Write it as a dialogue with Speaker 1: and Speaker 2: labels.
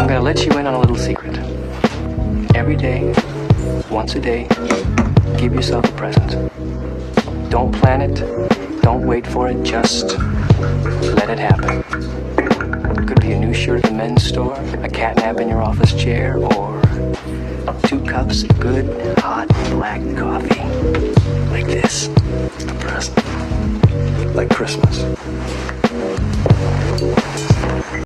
Speaker 1: I'm gonna let you in on a little secret. Every day, once a day, give yourself a present. Don't plan it, don't wait for it, just let it happen. It could be a new shirt at the men's store, a cat nap in your office chair, or 2 cups of good, hot, black coffee. Like this. A present. Like Christmas.